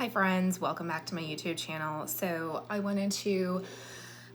Hi friends, welcome back to my YouTube channel. So I wanted to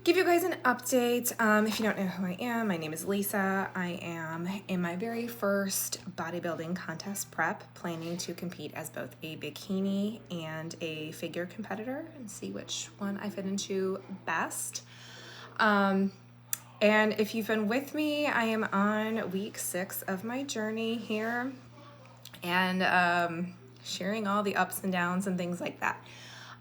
give you guys an update. If you don't know who I am, my name is Lisa. I am in my very first bodybuilding contest prep, planning to compete as both a bikini and a figure competitor and see which one I fit into best. And if you've been with me, I am on week 6 of my journey here and sharing all the ups and downs and things like that.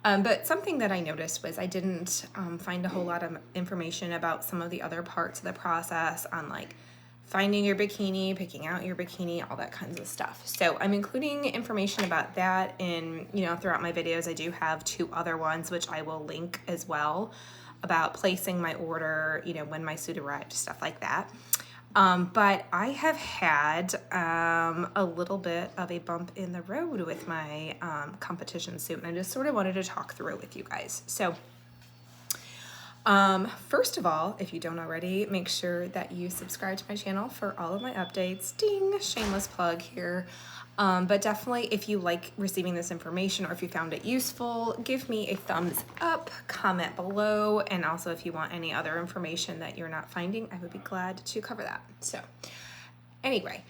But something that I noticed was I didn't find a whole lot of information about some of the other parts of the process on like finding your bikini, picking out your bikini, all that kinds of stuff. So I'm including information about that in, throughout my videos. I do have 2 other ones, which I will link as well, about placing my order, when my suit arrived, stuff like that. But I have had a little bit of a bump in the road with my competition suit, and I just sort of wanted to talk through it with you guys. So first of all, if you don't already, make sure that you subscribe to my channel for all of my updates. Ding, shameless plug here. But definitely, if you like receiving this information or if you found it useful, give me a thumbs up, comment below, and also if you want any other information that you're not finding, I would be glad to cover that. So anyway,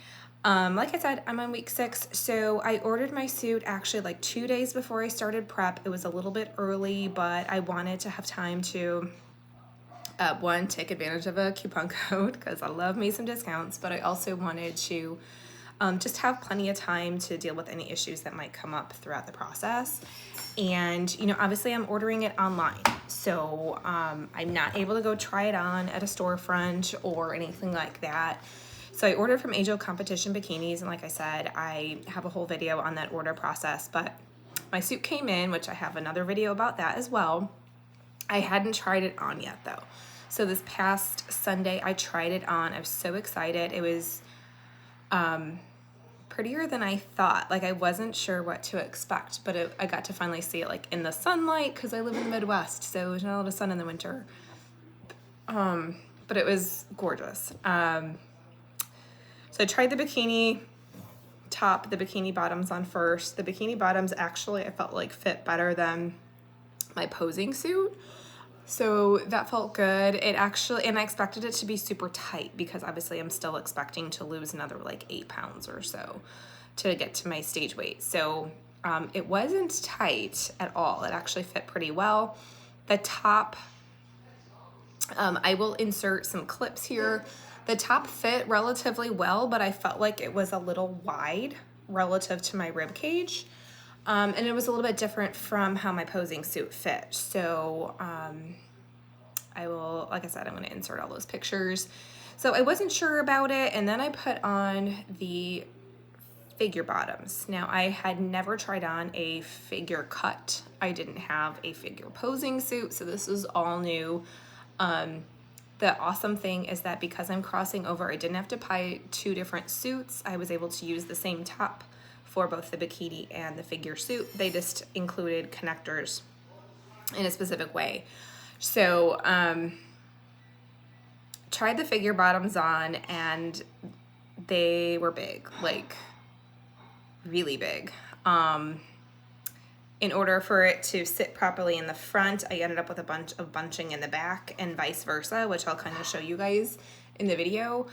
like I said, I'm on week 6, so I ordered my suit actually like 2 days before I started prep. It was a little bit early, but I wanted to have time to one, take advantage of a coupon code because I love me some discounts, but I also wanted to just have plenty of time to deal with any issues that might come up throughout the process. And, obviously I'm ordering it online. So I'm not able to go try it on at a storefront or anything like that. So I ordered from Angel Competition Bikinis. And like I said, I have a whole video on that order process, but my suit came in, which I have another video about that as well. I hadn't tried it on yet though. So this past Sunday, I tried it on. I was so excited. It was prettier than I thought. Like I wasn't sure what to expect, but I got to finally see it like in the sunlight because I live in the Midwest, so there's not a lot of sun in the winter. But it was gorgeous. So I tried the bikini top, the bikini bottoms on first. The bikini bottoms actually I felt like fit better than my posing suit. So that felt good. It actually, and I expected it to be super tight because obviously I'm still expecting to lose another like 8 pounds or so to get to my stage weight. So it wasn't tight at all. It actually fit pretty well. The top, I will insert some clips here. The top fit relatively well, but I felt like it was a little wide relative to my rib cage. And it was a little bit different from how my posing suit fit. So I will, like I said, I'm going to insert all those pictures. So I wasn't sure about it. And then I put on the figure bottoms. Now I had never tried on a figure cut. I didn't have a figure posing suit. So this is all new. The awesome thing is that because I'm crossing over, I didn't have to buy 2 different suits. I was able to use the same top for both the bikini and the figure suit. They just included connectors in a specific way. So tried the figure bottoms on and they were big, like really big. In order for it to sit properly in the front, I ended up with a bunch of bunching in the back and vice versa, which I'll kind of show you guys in the video.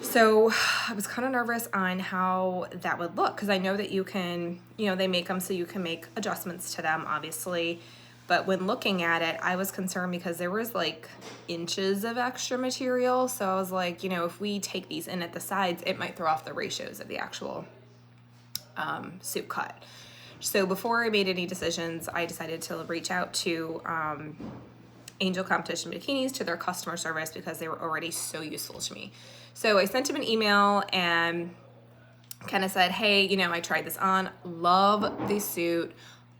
So I was kind of nervous on how that would look because I know that you can, they make them so you can make adjustments to them, obviously. But when looking at it, I was concerned because there was like inches of extra material. So I was like, if we take these in at the sides, it might throw off the ratios of the actual suit cut. So before I made any decisions, I decided to reach out to Angel Competition Bikinis, to their customer service, because they were already so useful to me. So I sent him an email and kind of said, hey, I tried this on, love the suit,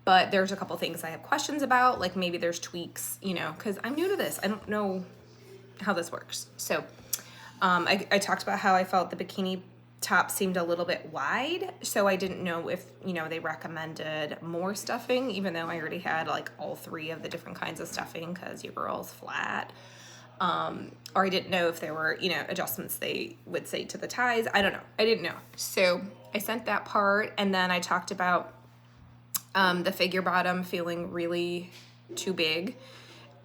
but there's a couple things I have questions about, like maybe there's tweaks, because I'm new to this. I don't know how this works. So I talked about how I felt the bikini top seemed a little bit wide, so I didn't know if, they recommended more stuffing, even though I already had like all 3 of the different kinds of stuffing because your girl's flat. Or I didn't know if there were, adjustments they would say to the ties. I don't know. I didn't know. So I sent that part, and then I talked about The figure bottom feeling really too big.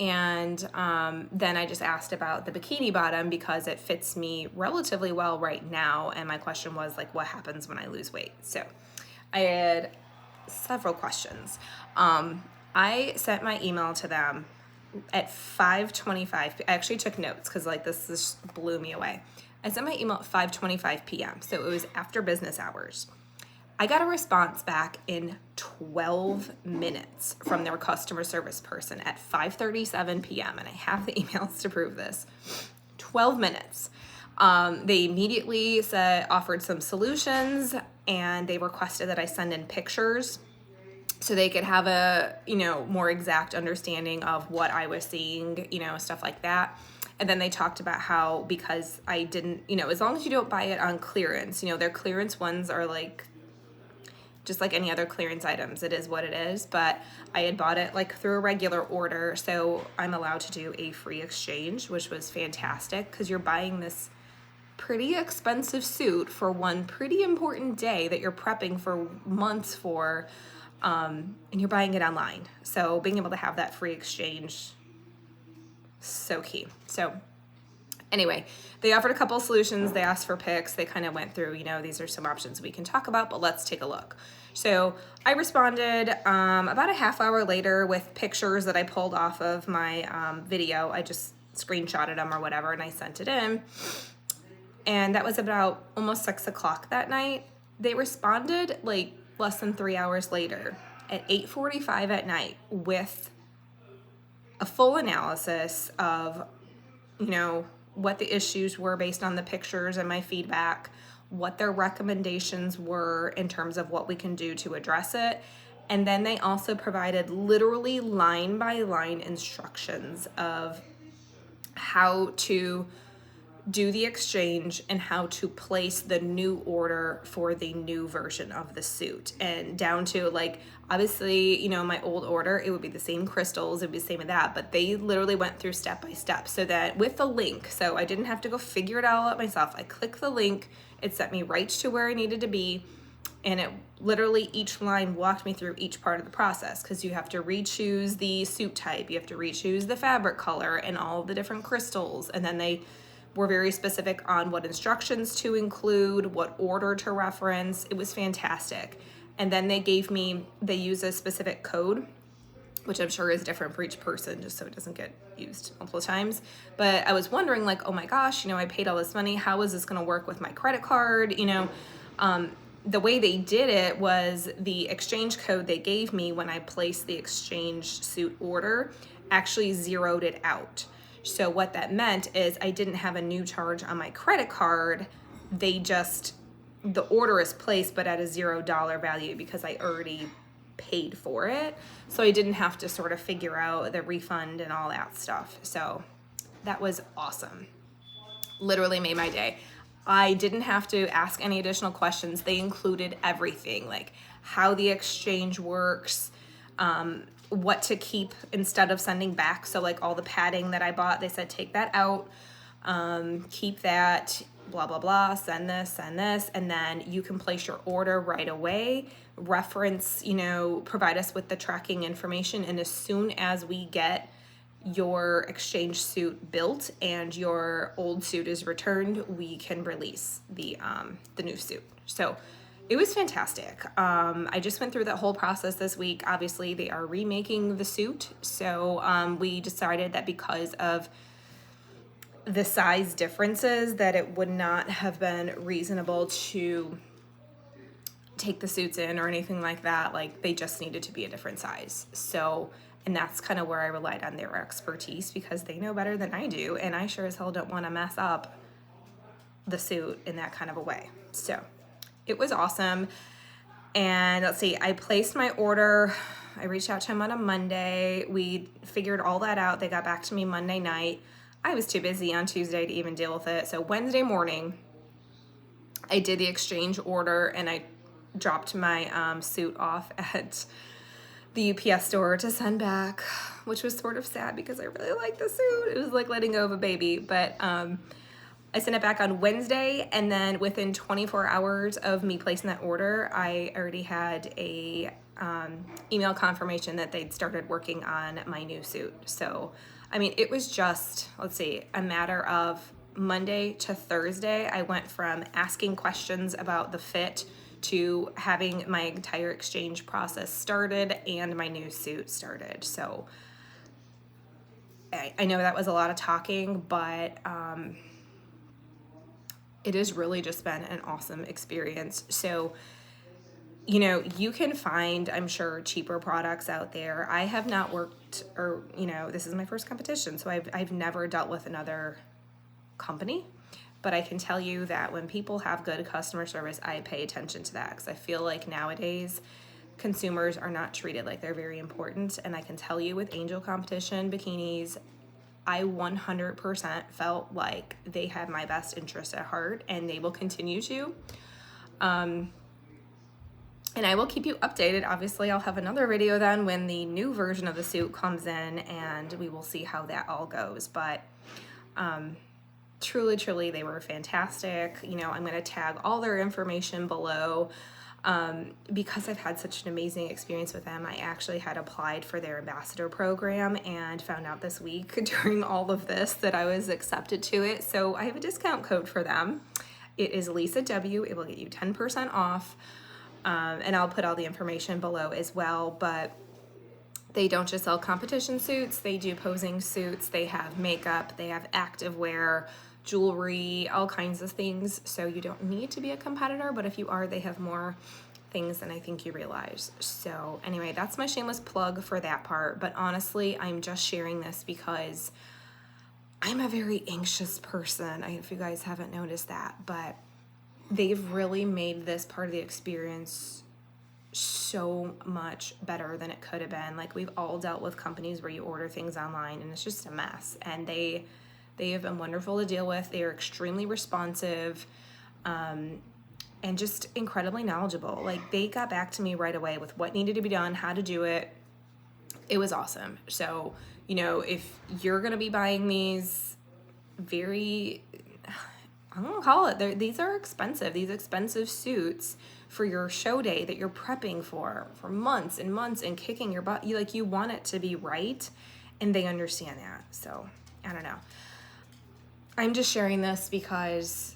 And then I just asked about the bikini bottom because it fits me relatively well right now. And my question was like, what happens when I lose weight? So I had several questions. I sent my email to them at 5:25. I actually took notes because like this just blew me away. I sent my email at 5:25 p.m. So it was after business hours. I got a response back in 12 minutes from their customer service person at 5:37 p.m. and I have the emails to prove this. 12 minutes. They immediately offered some solutions, and they requested that I send in pictures so they could have a, more exact understanding of what I was seeing, stuff like that. And then they talked about how, because I didn't, as long as you don't buy it on clearance, their clearance ones are like, just like any other clearance items, it is what it is. But I had bought it like through a regular order, so I'm allowed to do a free exchange, which was fantastic because you're buying this pretty expensive suit for one pretty important day that you're prepping for months for, and you're buying it online. So being able to have that free exchange, so key. So anyway, they offered a couple of solutions. They asked for pics. They kind of went through, these are some options we can talk about, but let's take a look. So I responded about a half hour later with pictures that I pulled off of my video. I just screenshotted them or whatever, and I sent it in. And that was about almost 6 o'clock that night. They responded like less than 3 hours later at 8:45 at night with a full analysis of, what the issues were based on the pictures and my feedback, what their recommendations were in terms of what we can do to address it. And then they also provided literally line by line instructions of how to do the exchange and how to place the new order for the new version of the suit. And down to like, obviously, my old order, it would be the same crystals, it would be the same of that, but they literally went through step by step so that with the link, so I didn't have to go figure it all out myself. I clicked the link, it sent me right to where I needed to be, and it literally each line walked me through each part of the process because you have to re-choose the suit type, you have to re-choose the fabric color and all the different crystals, and then they were very specific on what instructions to include, what order to reference. It was fantastic. And then they use a specific code, which I'm sure is different for each person, just so it doesn't get used multiple times. But I was wondering like, oh my gosh, I paid all this money. How is this going to work with my credit card? The way they did it was the exchange code they gave me when I placed the exchange suit order actually zeroed it out. So what that meant is I didn't have a new charge on my credit card. The order is placed, but at a $0 value because I already paid for it. So I didn't have to sort of figure out the refund and all that stuff. So that was awesome. Literally made my day. I didn't have to ask any additional questions. They included everything, like how the exchange works, what to keep instead of sending back. So like all the padding that I bought, they said, take that out, keep that, blah, blah, blah, send this, and then you can place your order right away, reference, provide us with the tracking information. And as soon as we get your exchange suit built and your old suit is returned, we can release the new suit. So it was fantastic. I just went through that whole process this week. Obviously, they are remaking the suit. So we decided that because of the size differences, that it would not have been reasonable to take the suits in or anything like that. Like, they just needed to be a different size. So, and that's kind of where I relied on their expertise because they know better than I do. And I sure as hell don't want to mess up the suit in that kind of a way. So it was awesome. And let's see, I placed my order. I reached out to him on a Monday. We figured all that out. They got back to me Monday night. I was too busy on Tuesday to even deal with it. So Wednesday morning, I did the exchange order and I dropped my suit off at the UPS store to send back, which was sort of sad because I really liked the suit. It was like letting go of a baby. But I sent it back on Wednesday, and then within 24 hours of me placing that order, I already had a email confirmation that they'd started working on my new suit. So, I mean, it was just, let's see, a matter of Monday to Thursday. I went from asking questions about the fit to having my entire exchange process started and my new suit started. So, I know that was a lot of talking, but it has really just been an awesome experience. So, you know, you can find, I'm sure, cheaper products out there. I have not worked, or, you know, this is my first competition, so I've never dealt with another company. But I can tell you that when people have good customer service, I pay attention to that, because I feel like nowadays consumers are not treated like they're very important. And I can tell you with Angel Competition Bikinis, I 100% felt like they had my best interest at heart, and they will continue to. And I will keep you updated. Obviously, I'll have another video then when the new version of the suit comes in, and we will see how that all goes. But truly, they were fantastic. You know, I'm going to tag all their information below. Because I've had such an amazing experience with them, I actually had applied for their ambassador program and found out this week during all of this that I was accepted to it. So I have a discount code for them. It is Lisa W. It will get you 10% off. And I'll put all the information below as well. But they don't just sell competition suits, they do posing suits, they have makeup, they have activewear, jewelry, all kinds of things. So you don't need to be a competitor, but if you are, they have more things than I think you realize. So anyway, that's my shameless plug for that part. But honestly, I'm just sharing this because I'm a very anxious person. I don't know if you guys haven't noticed that, but they've really made this part of the experience so much better than it could have been. Like, we've all dealt with companies where you order things online and it's just a mess, and they have been wonderful to deal with. They are extremely responsive, and just incredibly knowledgeable. Like, they got back to me right away with what needed to be done, how to do it. It was awesome. So, you know, if you're going to be buying these very, I'm going to call it, these are expensive. These expensive suits for your show day that you're prepping for months and months and kicking your butt. You want it to be right, and they understand that. So, I don't know. I'm just sharing this because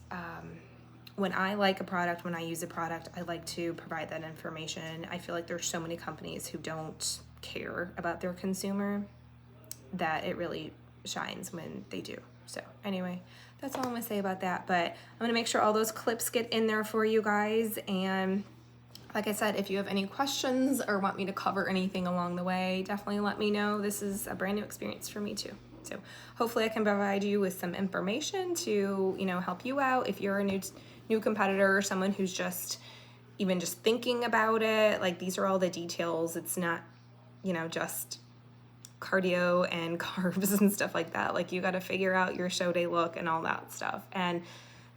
when I like a product, when I use a product, I like to provide that information. I feel like there's so many companies who don't care about their consumer that it really shines when they do. So anyway, that's all I'm gonna say about that. But I'm gonna make sure all those clips get in there for you guys. And like I said, if you have any questions or want me to cover anything along the way, definitely let me know. This is a brand new experience for me too. So hopefully I can provide you with some information to, you know, help you out if you're a new competitor or someone who's just thinking about it. Like, these are all the details. It's not, you know, just cardio and carbs and stuff like that. Like, you got to figure out your show day look and all that stuff. And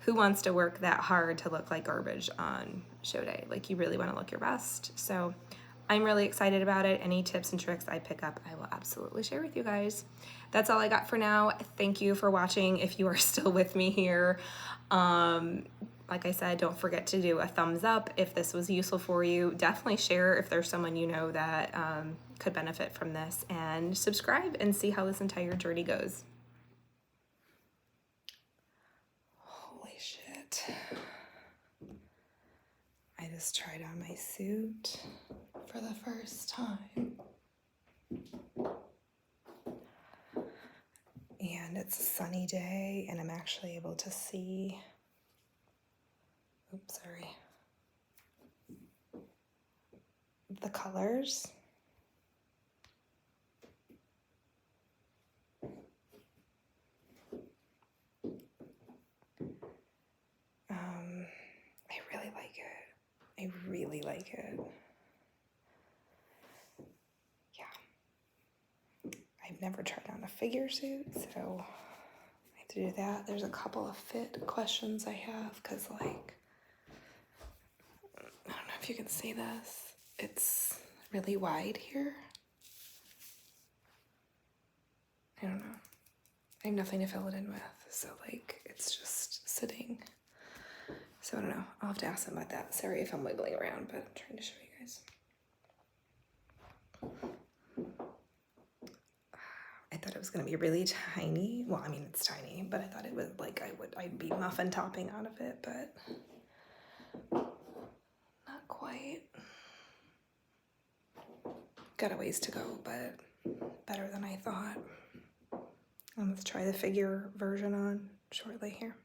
who wants to work that hard to look like garbage on show day? Like, you really want to look your best. So I'm really excited about it. Any tips and tricks I pick up, I will absolutely share with you guys. That's all I got for now. Thank you for watching. If you are still with me here, like I said, don't forget to do a thumbs up if this was useful for you. Definitely share if there's someone you know that could benefit from this, and subscribe and see how this entire journey goes. Holy shit. I just tried on my suit for the first time. And it's a sunny day, and I'm actually able to see, oops, sorry, the colors. I really like it. I really like it. Yeah. I've never tried on a figure suit, so I have to do that. There's a couple of fit questions I have, because, like, I don't know if you can see this. It's really wide here. I don't know. I have nothing to fill it in with, so like it's just sitting. So I don't know. I'll have to ask them about that. Sorry if I'm wiggling around, but I'm trying to show you guys. I thought it was gonna be really tiny. Well, I mean it's tiny, but I thought it would like I'd be muffin topping out of it, but not quite. Got a ways to go, but better than I thought. I'm gonna try the figure version on shortly here.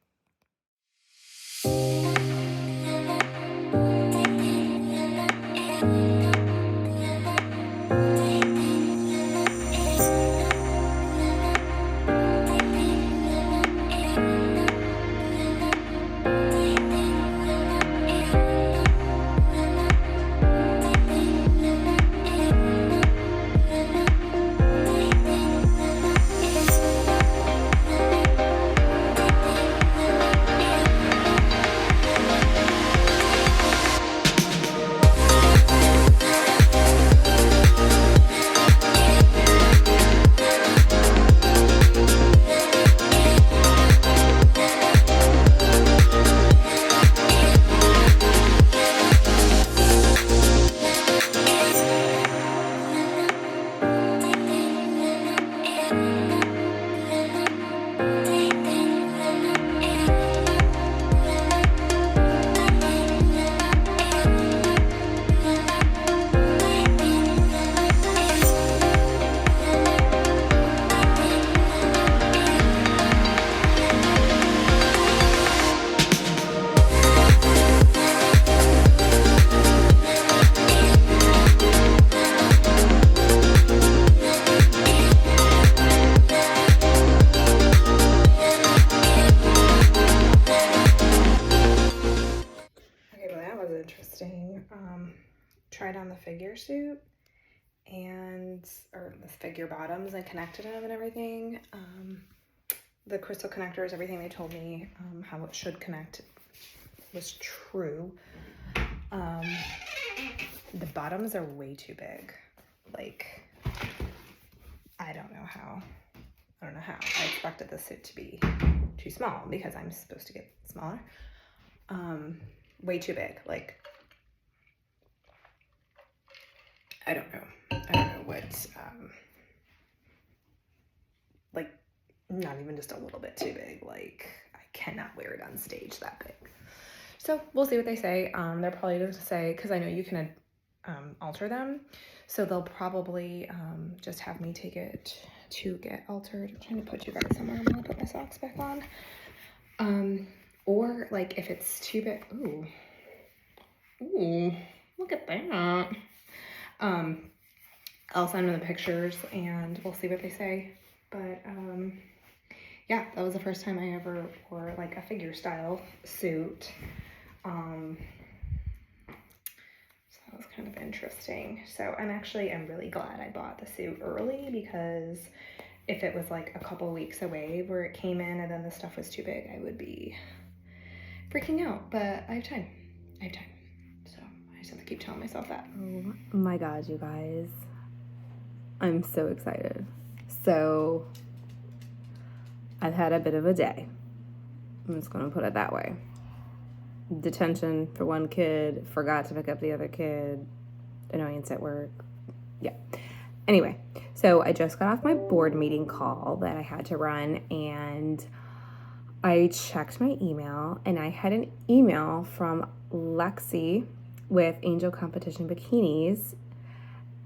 Tried on the figure suit or the figure bottoms and connected them and everything. The crystal connectors, everything they told me how it should connect was true. The bottoms are way too big. Like, I don't know how. I expected the suit to be too small because I'm supposed to get smaller. Way too big. Like, I don't know what, like, not even just a little bit too big. Like, I cannot wear it on stage that big. So we'll see what they say. They're probably going to say, because I know you can alter them. So they'll probably just have me take it to get altered. I'm trying to put you guys somewhere. I'm going to put my socks back on. Or, like, if it's too big. Ooh, look at that. I'll send them the pictures and we'll see what they say. But yeah, that was the first time I ever wore like a figure style suit. So that was kind of interesting. So I'm really glad I bought the suit early, because if it was like a couple weeks away where it came in and then the stuff was too big, I would be freaking out. But I have time. So I just have to keep telling myself that. Oh my God, you guys. I'm so excited. So I've had a bit of a day. I'm just gonna put it that way. Detention for one kid, forgot to pick up the other kid, annoyance at work. Yeah. Anyway, so I just got off my board meeting call that I had to run, and I checked my email, and I had an email from Lexi with Angel Competition Bikinis,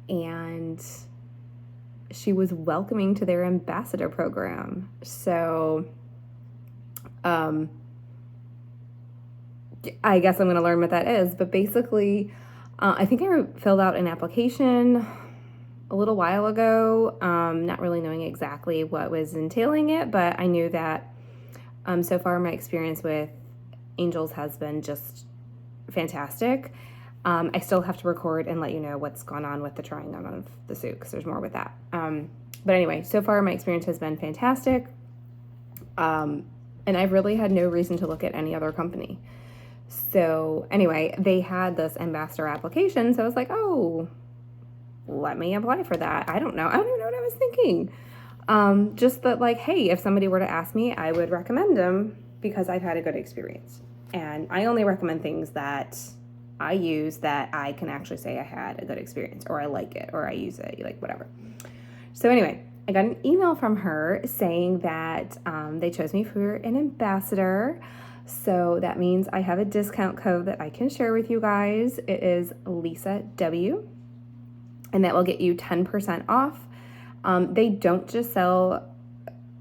and she was welcoming to their ambassador program. So I guess I'm going to learn what that is. But basically, I think I filled out an application a little while ago, not really knowing exactly what was entailing it, but I knew that so far my experience with Angels has been just fantastic. I still have to record and let you know what's gone on with the trying on of the suit, because there's more with that. But anyway, so far my experience has been fantastic. And I've really had no reason to look at any other company. So anyway, they had this ambassador application. So I was like, oh, let me apply for that. I don't even know what I was thinking. Just that, like, hey, if somebody were to ask me, I would recommend them because I've had a good experience. And I only recommend things that I use that I can actually say I had a good experience, or I like it, or I use it, like whatever. So anyway, I got an email from her saying that they chose me for an ambassador. So that means I have a discount code that I can share with you guys. It is Lisa W, and that will get you 10% off. They don't just sell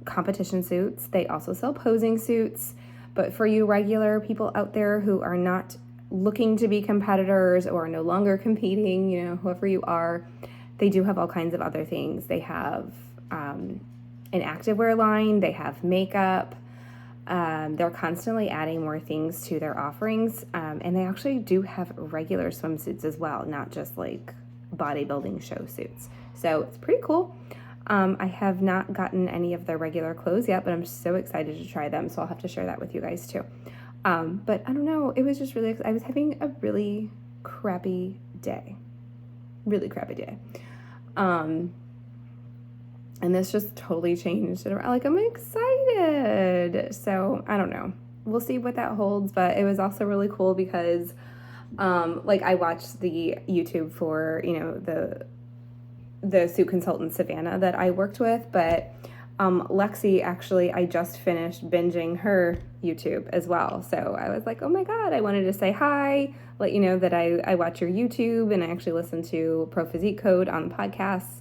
competition suits, they also sell posing suits. But for you regular people out there who are not looking to be competitors or no longer competing, you know, whoever you are, they do have all kinds of other things. They have an activewear line, they have makeup. They're constantly adding more things to their offerings, and they actually do have regular swimsuits as well, not just like bodybuilding show suits. So it's pretty cool. I have not gotten any of their regular clothes yet, but I'm so excited to try them, so I'll have to share that with you guys too. But I don't know, it was just really, I was having a really crappy day. And this just totally changed it around. Like, I'm excited. So I don't know. We'll see what that holds, but it was also really cool because like I watched the YouTube for, you know, the suit consultant Savana that I worked with, but Lexi, actually, I just finished binging her YouTube as well. So I was like, oh my God, I wanted to say hi, let you know that I watch your YouTube, and I actually listen to Pro Physique Code on the podcasts.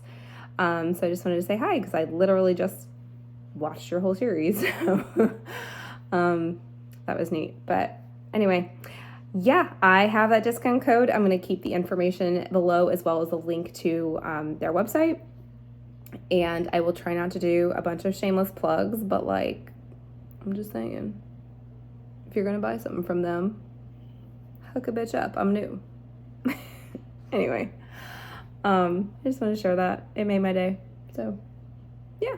So I just wanted to say hi because I literally just watched your whole series. So that was neat. But anyway, yeah, I have that discount code. I'm going to keep the information below as well as a link to their website. And I will try not to do a bunch of shameless plugs, but like, I'm just saying, if you're going to buy something from them, hook a bitch up. I'm new. Anyway, I just want to share that. It made my day. So, yeah.